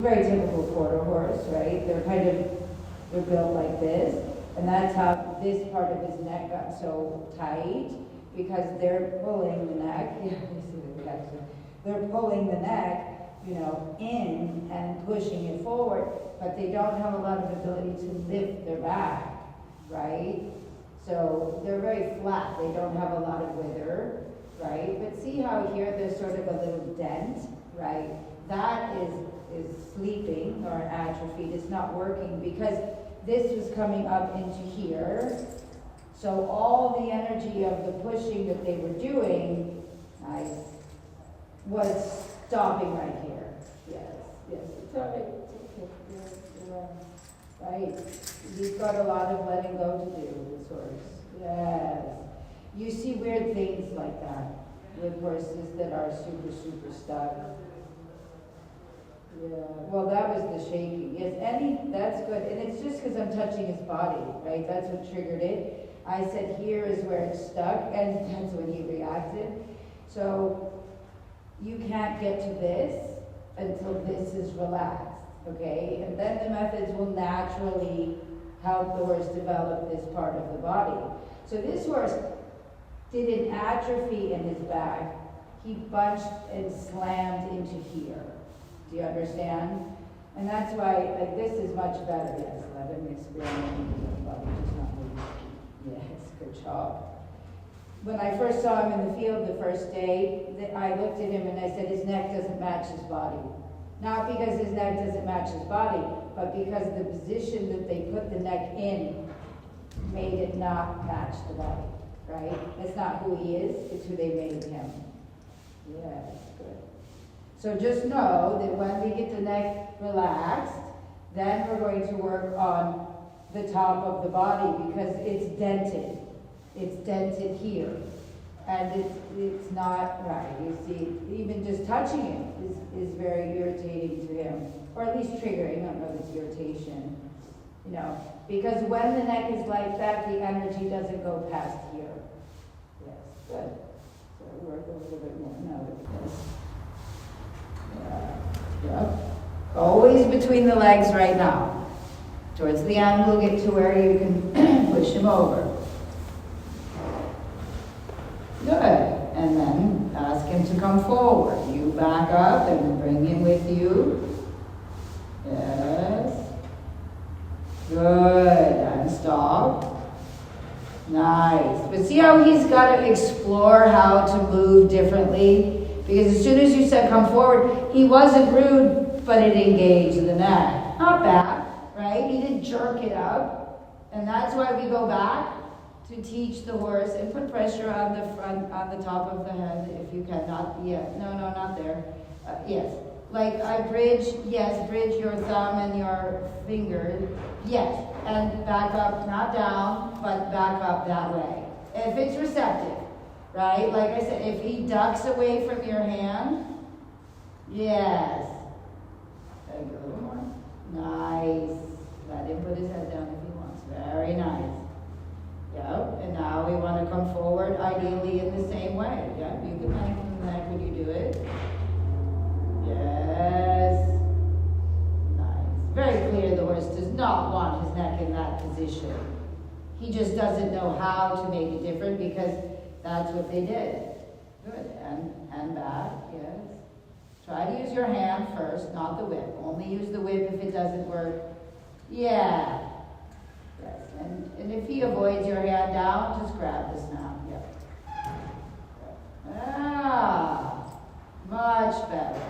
Very typical quarter horse, right? They're built like this, and that's how this part of his neck got so tight, because they're pulling the neck. Yeah, you see the reaction. They're pulling the neck, in and pushing it forward, but they don't have a lot of ability to lift their back, right? So they're very flat. They don't have a lot of wither, right? But see how here there's sort of a little dent, right? That is sleeping or atrophied. It's not working because this was coming up into here. So all the energy of the pushing that they were doing, nice, was stopping right here. Yes, it's all right. Right. He's got a lot of letting go to do, this horse. Yes. You see weird things like that with horses that are super, super stuck. Yeah, well, that was the shaking. Yes, that's good. And it's just because I'm touching his body, right? That's what triggered it. I said here is where it's stuck, and that's when he reacted. So you can't get to this until this is relaxed, okay? And then the methods will naturally help the horse develop this part of the body. So this horse did an atrophy in his back. He bunched and slammed into here. Do you understand? And that's why, this is much better. Yes, let him experiment with his body, just not moving. Yes, good job. When I first saw him in the field the first day, I looked at him and I said, his neck doesn't match his body. Not because his neck doesn't match his body, but because the position that they put the neck in made it not match the body, right? That's not who he is, it's who they made him. Yes, good. So just know that when we get the neck relaxed, then we're going to work on the top of the body because it's dented. It's dented here. And it's not right. You see, even just touching it is very irritating to him. Or at least triggering. I don't know if it's irritation. Because when the neck is like that, the energy doesn't go past here. Yes, good. So work a little bit more. No, yes. Yep. Always between the legs right now. Towards the end, we'll get to where you can push him over. Good. And then ask him to come forward. You back up and bring him with you. Yes. Good. And stop. Nice. But see how he's got to explore how to move differently? Because as soon as you said come forward, he wasn't rude, but it engaged the neck. Not bad, right? He didn't jerk it up. And that's why we go back to teach the horse and put pressure on the front, on the top of the head if you can. Not yet. No, not there. Yes. Like I bridge, yes, bridge your thumb and your finger. Yes. And back up, not down, but back up that way. If it's receptive. Right? Like I said, if he ducks away from your hand, yes. A little more. Nice. Let him put his head down if he wants. Very nice. Yep. And now we want to come forward, ideally in the same way. Yep. You can lengthen the neck when you do it. Yes. Nice. Very clear the horse does not want his neck in that position. He just doesn't know how to make it different because that's what they did. Good. And back, yes. Try to use your hand first, not the whip. Only use the whip if it doesn't work. Yeah. Yes. And if he avoids your hand down, just grab this now. Yep. Ah, much better.